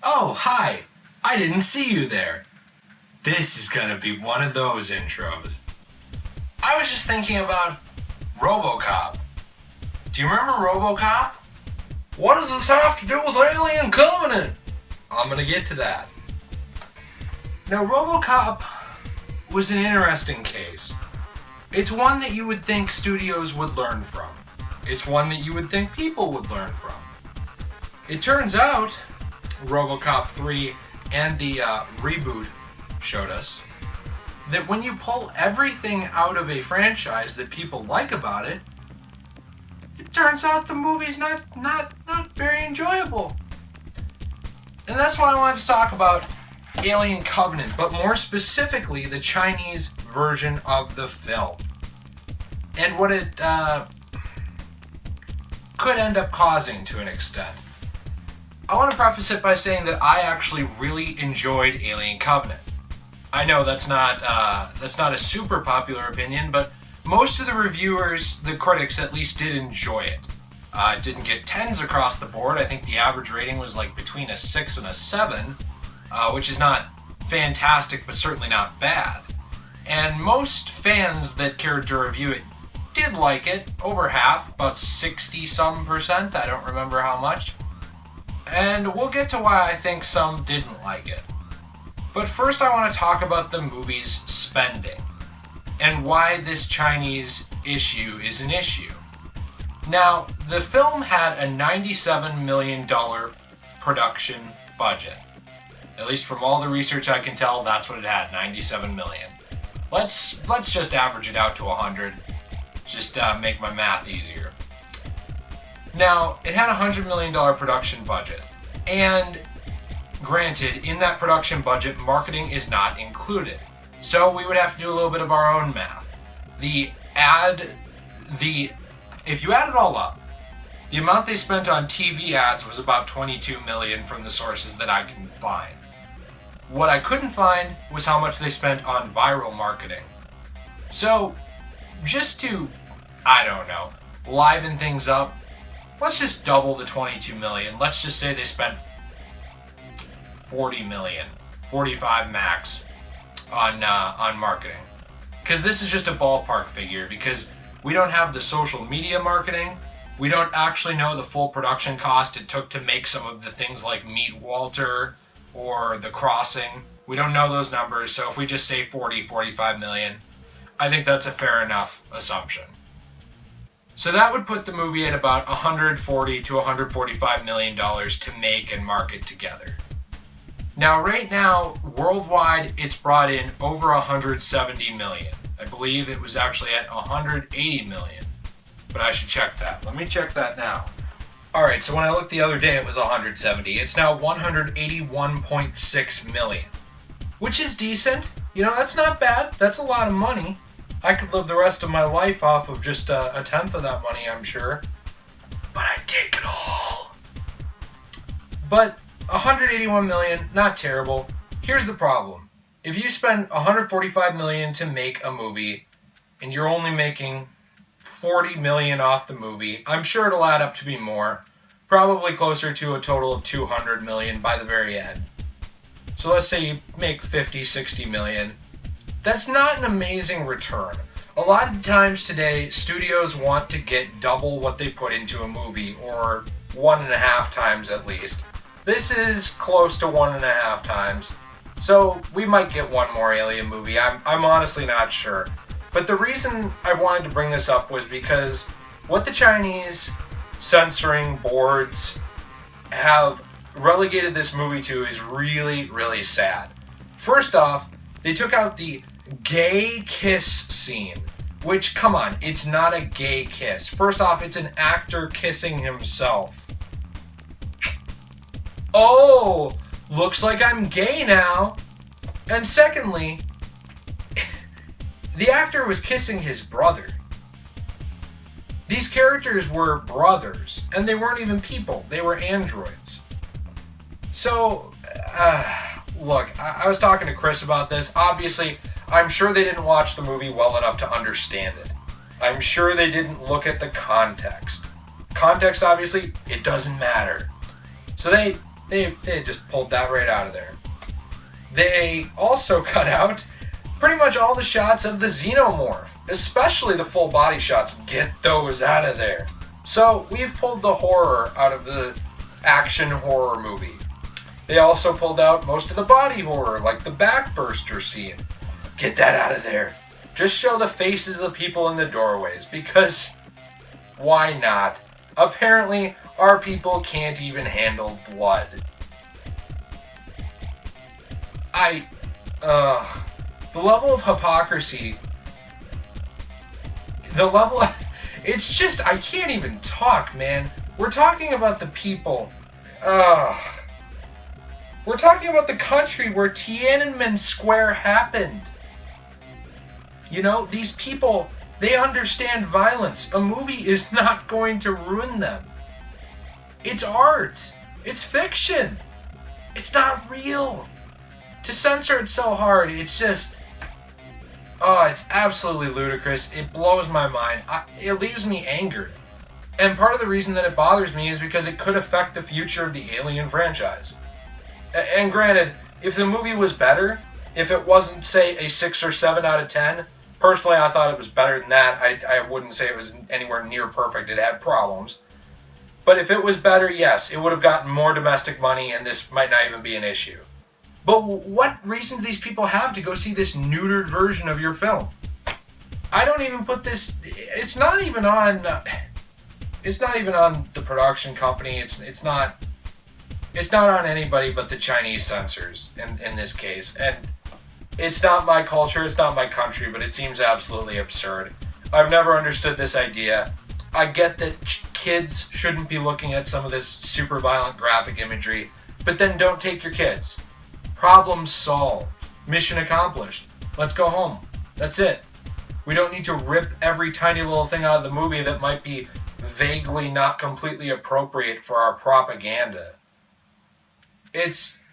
Oh, hi! I didn't see you there. This is gonna be one of those intros. I was just thinking about RoboCop. Do you remember RoboCop? What does this have to do with Alien Covenant? I'm gonna get to that. Now, RoboCop was an interesting case. It's one that you would think studios would learn from. It's one that you would think people would learn from. It turns out, RoboCop 3 and the reboot showed us that when you pull everything out of a franchise that people like about it, it turns out the movie's not very enjoyable. And that's why I wanted to talk about Alien Covenant, but more specifically the Chinese version of the film. And what it could end up causing to an extent. I want to preface it by saying that I actually really enjoyed Alien Covenant. I know that's not a super popular opinion, but most of the reviewers, the critics at least, did enjoy it. It didn't get 10s across the board. I think the average rating was like between a 6 and a 7, which is not fantastic, but certainly not bad. And most fans that cared to review it did like it, over half, about 60-some%, I don't remember how much. And we'll get to why I think some didn't like it. But first I want to talk about the movie's spending, and why this Chinese issue is an issue. Now, the film had a $97 million production budget. At least from all the research I can tell, that's what it had, $97 million. Let's just average it out to 100, just make my math easier. Now, it had a $100 million production budget, and granted, in that production budget, marketing is not included. So we would have to do a little bit of our own math. If you add it all up, the amount they spent on TV ads was about $22 million from the sources that I can find. What I couldn't find was how much they spent on viral marketing. So, just to, I don't know, liven things up, let's just double the $22 million. Let's just say they spent $40 million, 45 max on marketing. Because this is just a ballpark figure, because we don't have the social media marketing. We don't actually know the full production cost it took to make some of the things like Meet Walter or The Crossing. We don't know those numbers, so if we just say 45 million, I think that's a fair enough assumption. So that would put the movie at about $140 to $145 million to make and market together. Now, right now, worldwide, it's brought in over $170 million. I believe it was actually at $180 million, but I should check that. Let me check that now. Alright, so when I looked the other day, it was 170. It's now 181.6 million, which is decent. You know, that's not bad. That's a lot of money. I could live the rest of my life off of just a tenth of that money, I'm sure. But I'd take it all. But 181 million, not terrible. Here's the problem. If you spend 145 million to make a movie, and you're only making 40 million off the movie, I'm sure it'll add up to be more. Probably closer to a total of 200 million by the very end. So let's say you make 50, 60 million. That's not an amazing return. A lot of times today, studios want to get double what they put into a movie, or 1.5 times at least. This is close to 1.5 times. So we might get one more Alien movie. I'm honestly not sure. But the reason I wanted to bring this up was because what the Chinese censoring boards have relegated this movie to is really, really sad. First off, they took out the gay kiss scene, which, come on, it's not a gay kiss. First off, it's an actor kissing himself. Oh, looks like I'm gay now. And secondly, the actor was kissing his brother. These characters were brothers, and they weren't even people. They were androids. So, look, I was talking to Chris about this. Obviously, I'm sure they didn't watch the movie well enough to understand it. I'm sure they didn't look at the context. Context, obviously, it doesn't matter. So they They just pulled that right out of there. They also cut out pretty much all the shots of the xenomorph, especially the full body shots. Get those out of there. So we've pulled the horror out of the action horror movie. They also pulled out most of the body horror, like the backburster scene. Get that out of there. Just show the faces of the people in the doorways, because why not? Apparently, our people can't even handle blood. The level of hypocrisy, it's just, I can't even talk, man. We're talking about the people, we're talking about the country where Tiananmen Square happened. You know, these people, they understand violence. A movie is not going to ruin them. It's art. It's fiction. It's not real. To censor it so hard, it's just... Oh, it's absolutely ludicrous. It blows my mind. It leaves me angered. And part of the reason that it bothers me is because it could affect the future of the Alien franchise. And granted, if the movie was better, if it wasn't, say, a 6 or 7 out of 10, personally I thought it was better than that. I wouldn't say it was anywhere near perfect. It had problems. But if it was better, yes, it would have gotten more domestic money and this might not even be an issue. But what reason do these people have to go see this neutered version of your film? I don't even put this... It's not even on the production company. It's not on anybody but the Chinese censors in this case. And it's not my culture, it's not my country, but it seems absolutely absurd. I've never understood this idea. I get that kids shouldn't be looking at some of this super violent graphic imagery, but then don't take your kids. Problem solved. Mission accomplished. Let's go home. That's it. We don't need to rip every tiny little thing out of the movie that might be vaguely not completely appropriate for our propaganda. It's...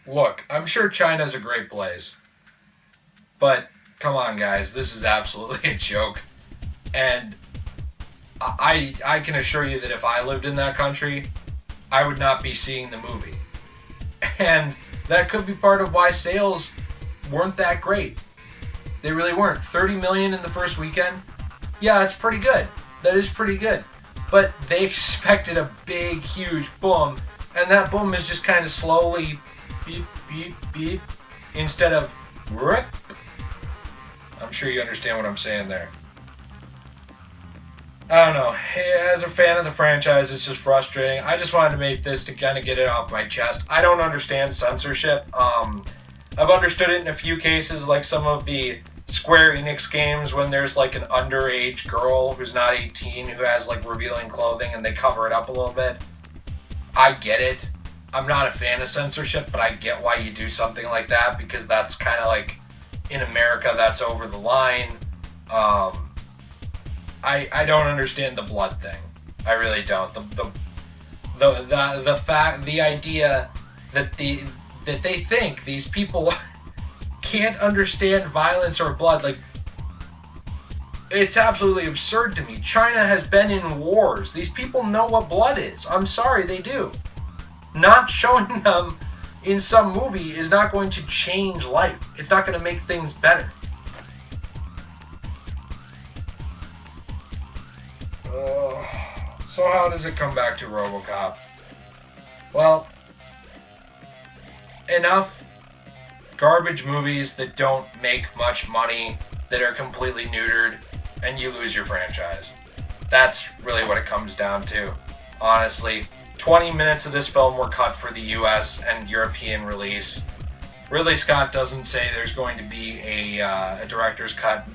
Look, I'm sure China's a great place. But, come on guys, this is absolutely a joke. And I can assure you that if I lived in that country, I would not be seeing the movie. And that could be part of why sales weren't that great. They really weren't. 30 million in the first weekend? Yeah, that's pretty good. That is pretty good. But they expected a big, huge boom, and that boom is just kind of slowly beep, beep, beep, instead of rip. I'm sure you understand what I'm saying there. I don't know. As a fan of the franchise, it's just frustrating. I just wanted to make this to kind of get it off my chest. I don't understand censorship. I've understood it in a few cases, like some of the Square Enix games when there's like an underage girl who's not 18 who has like revealing clothing and they cover it up a little bit. I get it. I'm not a fan of censorship, but I get why you do something like that because that's kind of like, in America, that's over the line. I don't understand the blood thing. I really don't. The idea that they think these people can't understand violence or blood, like, it's absolutely absurd to me. China has been in wars. These people know what blood is. I'm sorry, they do. Not showing them in some movie is not going to change life. It's not going to make things better. So how does it come back to RoboCop? Well, enough garbage movies that don't make much money, that are completely neutered, and you lose your franchise. That's really what it comes down to. Honestly, 20 minutes of this film were cut for the US and European release. Ridley Scott doesn't say there's going to be a director's cut.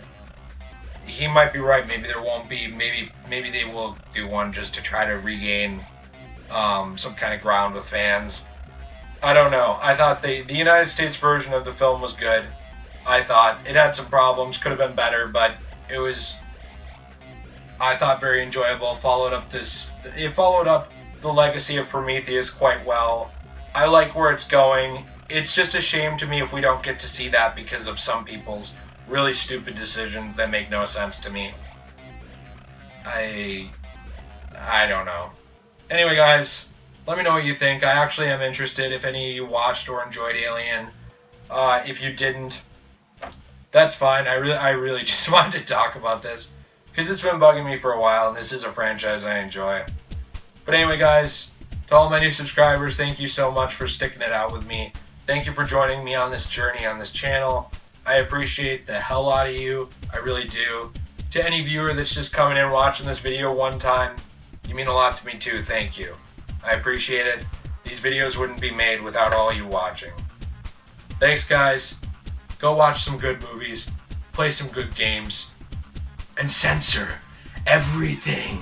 He might be right. Maybe there won't be. Maybe they will do one just to try to regain some kind of ground with fans. I don't know. I thought the United States version of the film was good. I thought it had some problems, could have been better, but it was, I thought, very enjoyable. It followed up the legacy of Prometheus quite well. I like where it's going. It's just a shame to me if we don't get to see that because of some people's really stupid decisions that make no sense to me. I don't know. Anyway, guys, Let me know what you think. I actually am interested if any of you watched or enjoyed Alien. If you didn't, that's fine. I really just wanted to talk about this because it's been bugging me for a while, and this is a franchise I enjoy. But anyway, guys, to all my new subscribers, thank you so much for sticking it out with me. Thank you for joining me on this journey on this channel. I appreciate the hell out of you. I really do. To any viewer that's just coming in watching this video one time, you mean a lot to me too. Thank you. I appreciate it. These videos wouldn't be made without all you watching. Thanks, guys. Go watch some good movies, play some good games, and censor everything.